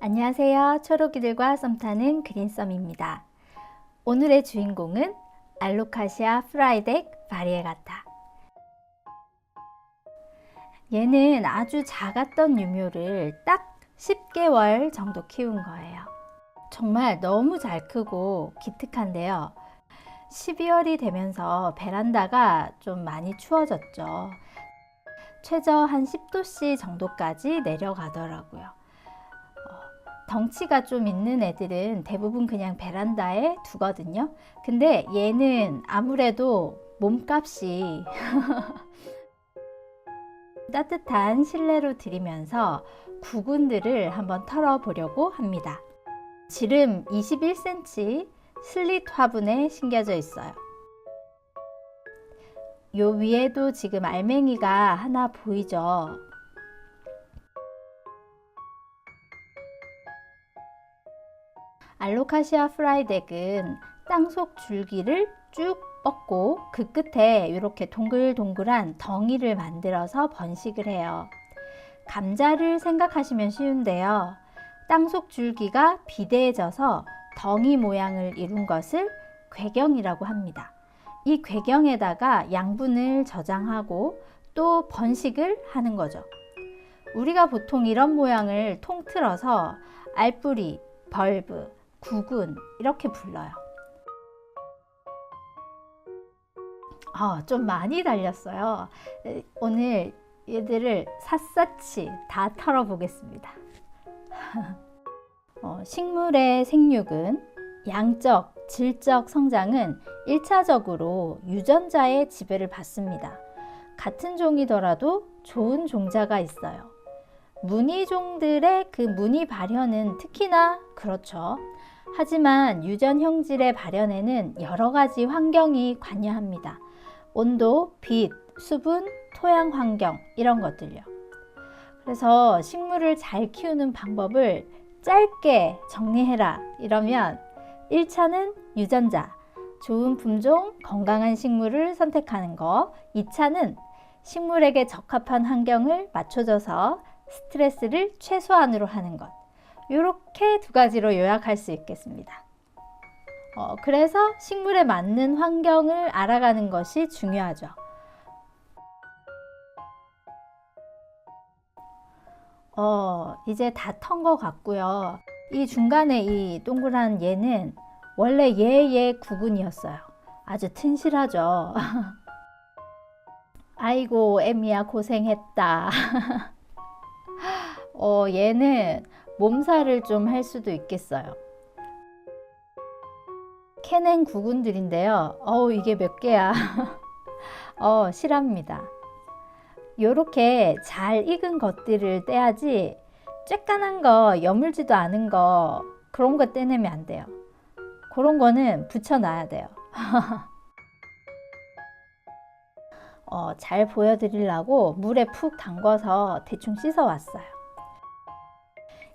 안녕하세요. 초록이들과 썸 타는 그린썸입니다. 오늘의 주인공은 알로카시아 프라이덱 바리에가타. 얘는 아주 작았던 유묘를 딱 10개월 정도 키운 거예요. 정말 너무 잘 크고 기특한데요. 12월이 되면서 베란다가 좀 많이 추워졌죠. 최저 한 10도씨 정도까지 내려가더라고요. 덩치가 좀 있는 애들은 대부분 그냥 베란다에 두거든요. 근데 얘는 아무래도 몸값이 따뜻한 실내로 들이면서 구근들을 한번 털어보려고 합니다. 지름 21cm 슬릿 화분에 심겨져 있어요. 요 위에도 지금 알맹이가 하나 보이죠? 알로카시아 프라이덱은 땅속 줄기를 쭉 뻗고 그 끝에 이렇게 동글동글한 덩이를 만들어서 번식을 해요. 감자를 생각하시면 쉬운데요. 땅속 줄기가 비대해져서 덩이 모양을 이룬 것을 궤경이라고 합니다. 이 궤경에다가 양분을 저장하고 또 번식을 하는 거죠. 우리가 보통 이런 모양을 통틀어서 알뿌리, 벌브, 구근 이렇게 불러요. 좀 많이 달렸어요. 오늘 얘들을 샅샅이 다 털어보겠습니다. 식물의 생육은 양적, 질적 성장은 1차적으로 유전자의 지배를 받습니다. 같은 종이더라도 좋은 종자가 있어요. 무늬종들의 그 무늬 발현은 특히나 그렇죠. 하지만 유전 형질의 발현에는 여러 가지 환경이 관여합니다. 온도, 빛, 수분, 토양 환경 이런 것들요. 그래서 식물을 잘 키우는 방법을 짧게 정리해라 이러면 1차는 유전자, 좋은 품종, 건강한 식물을 선택하는 거. 2차는 식물에게 적합한 환경을 맞춰줘서 스트레스를 최소한으로 하는 것. 이렇게 두 가지로 요약할 수 있겠습니다. 그래서 식물에 맞는 환경을 알아가는 것이 중요하죠. 이제 다 턴 것 같고요. 이 중간에 이 동그란 얘는 원래 얘의 구근이었어요. 아주 튼실하죠. 아이고 애미야 고생했다. 얘는 몸살을 좀 할 수도 있겠어요. 캐낸 구근들인데요. 이게 몇 개야. 실합니다. 요렇게 잘 익은 것들을 떼야지 쬐깐한 거, 여물지도 않은 거 그런 거 떼내면 안 돼요. 그런 거는 붙여놔야 돼요. 잘 보여드리려고 물에 푹 담궈서 대충 씻어 왔어요.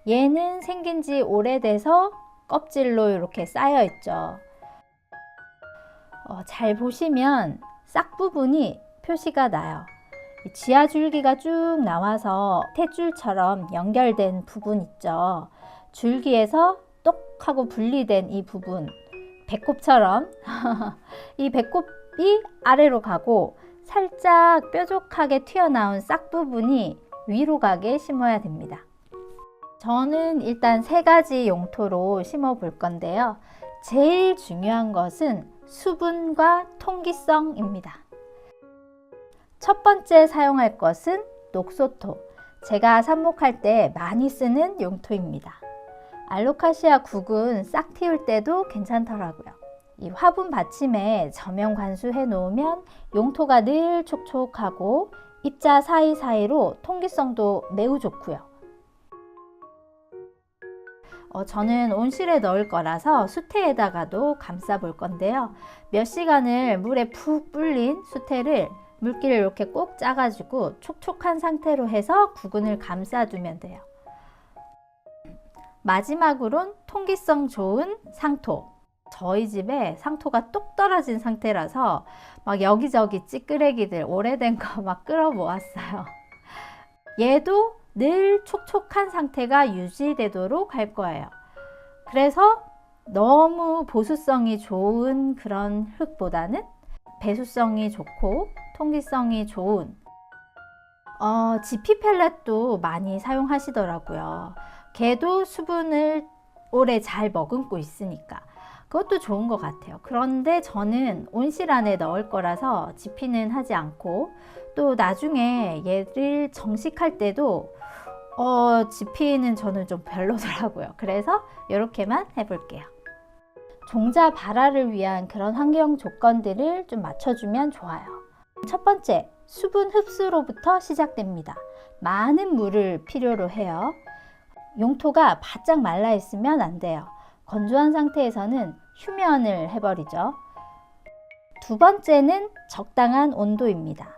얘는 생긴 지 오래돼서 껍질로 이렇게 쌓여 있죠. 잘 보시면 싹 부분이 표시가 나요. 지하 줄기가 쭉 나와서 탯줄처럼 연결된 부분 있죠. 줄기에서 똑 하고 분리된 이 부분, 배꼽처럼 이 배꼽이 아래로 가고 살짝 뾰족하게 튀어나온 싹 부분이 위로 가게 심어야 됩니다. 저는 일단 3가지 용토로 심어 볼 건데요. 제일 중요한 것은 수분과 통기성입니다. 첫 번째 사용할 것은 녹소토. 제가 삽목할 때 많이 쓰는 용토입니다. 알로카시아 국은 싹 틔울 때도 괜찮더라고요. 이 화분 받침에 저면 관수해 놓으면 용토가 늘 촉촉하고 입자 사이사이로 통기성도 매우 좋고요. 저는 온실에 넣을 거라서 수태에다가도 감싸 볼 건데요. 몇 시간을 물에 푹 불린 수태를 물기를 이렇게 꼭 짜가지고 촉촉한 상태로 해서 구근을 감싸두면 돼요. 마지막으론 통기성 좋은 상토. 저희 집에 상토가 똑 떨어진 상태라서 막 여기저기 찌끄레기들 오래된 거 막 끌어 모았어요. 얘도 늘 촉촉한 상태가 유지되도록 할 거예요. 그래서 너무 보수성이 좋은 그런 흙보다는 배수성이 좋고 통기성이 좋은 지피 펠렛도 많이 사용하시더라고요. 걔도 수분을 오래 잘 머금고 있으니까 그것도 좋은 것 같아요. 그런데 저는 온실 안에 넣을 거라서 지피는 하지 않고, 또 나중에 얘를 정식할 때도 지피는 저는 좀 별로더라고요. 그래서 이렇게만 해볼게요. 종자 발화를 위한 그런 환경 조건들을 좀 맞춰주면 좋아요. 첫 번째, 수분 흡수로부터 시작됩니다. 많은 물을 필요로 해요. 용토가 바짝 말라 있으면 안 돼요. 건조한 상태에서는 휴면을 해버리죠. 두 번째는 적당한 온도입니다.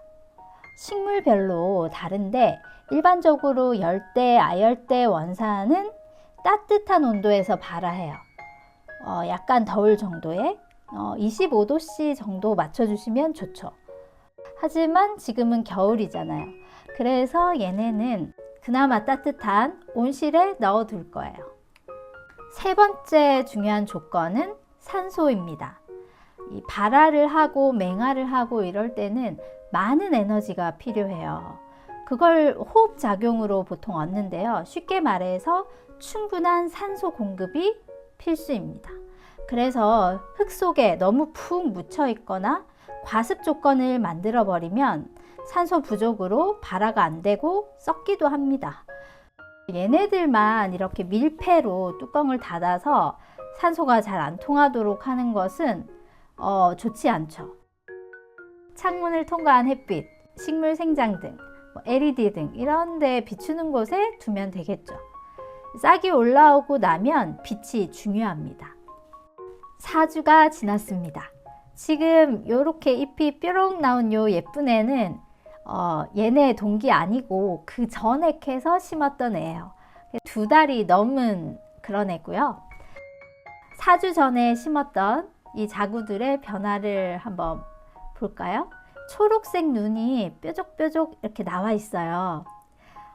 식물별로 다른데 일반적으로 열대, 아열대 원산은 따뜻한 온도에서 발화해요. 약간 더울 정도에 25도씨 정도 맞춰주시면 좋죠. 하지만 지금은 겨울이잖아요. 그래서 얘네는 그나마 따뜻한 온실에 넣어둘 거예요. 세 번째 중요한 조건은 산소입니다. 이 발화를 하고 맹화를 하고 이럴 때는 많은 에너지가 필요해요. 그걸 호흡작용으로 보통 얻는데요. 쉽게 말해서 충분한 산소 공급이 필수입니다. 그래서 흙 속에 너무 푹 묻혀 있거나 과습 조건을 만들어 버리면 산소 부족으로 발화가 안 되고 썩기도 합니다. 얘네들만 이렇게 밀폐로 뚜껑을 닫아서 산소가 잘 안 통하도록 하는 것은 좋지 않죠. 창문을 통과한 햇빛, 식물 생장 등, LED 등 이런 데 비추는 곳에 두면 되겠죠. 싹이 올라오고 나면 빛이 중요합니다. 4주가 지났습니다. 지금 이렇게 잎이 뾰록 나온 요 예쁜 애는 얘네 동기 아니고 그 전에 캐서 심었던 애예요. 2달이 넘은 그런 애고요. 4주 전에 심었던 이 자구들의 변화를 한번 볼까요? 초록색 눈이 뾰족뾰족 이렇게 나와 있어요.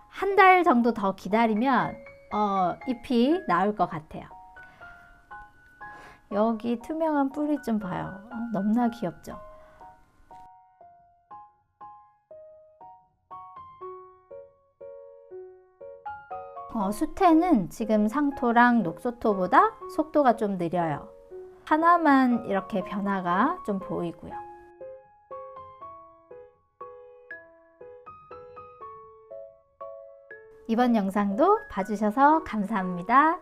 한 달 정도 더 기다리면 잎이 나올 것 같아요. 여기 투명한 뿌리 좀 봐요. 너무나 귀엽죠? 수태는 지금 상토랑 녹소토보다 속도가 좀 느려요. 하나만 이렇게 변화가 좀 보이고요. 이번 영상도 봐주셔서 감사합니다.